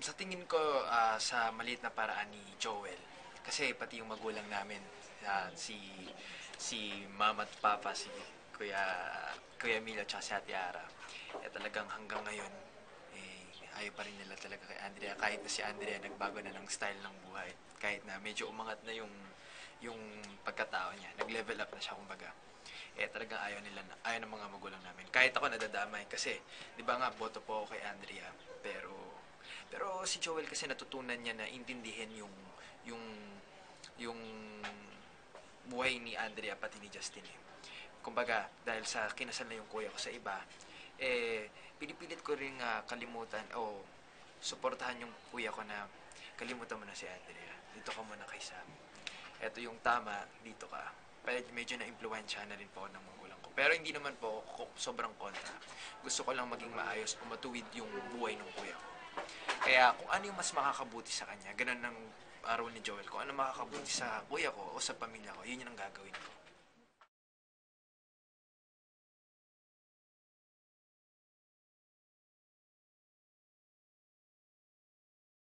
Sa tingin ko, sa maliit na paraan ni Joel, kasi pati yung magulang namin, si mama at papa, si Kuya, Kuya Emilio at si Ate Ara, talagang hanggang ngayon, ayaw pa rin nila talaga kay Andrea. Kahit na si Andrea nagbago na ng style ng buhay. Kahit na medyo umangat na yung pagkatao niya. Nag-level up na siya, kumbaga. Talagang ayaw ng mga magulang namin. Kahit ako nadadamay kasi, di ba nga, boto po ako kay Andrea. Pero si Joel kasi natutunan niya na intindihin yung yung buhay ni Andrea pati ni Justin eh. Kumbaga, dahil sa kinasal na yung kuya ko sa iba, pinipilit ko rin kalimutan o suportahan yung kuya ko na kalimutan mo na si Andrea. Dito ka muna kay Sam. Ito yung tama, dito ka. Medyo na-influensya na rin po ako ng magulang ko. Pero hindi naman po ako sobrang kontra. Gusto ko lang maging maayos o matuwid yung buhay ng kuya ko. Kaya kung ano yung mas makakabuti sa kanya, ganun ang araw ni Joel. Kung ano makakabuti sa kuya ko o sa pamilya ko, yun yung ang gagawin ko.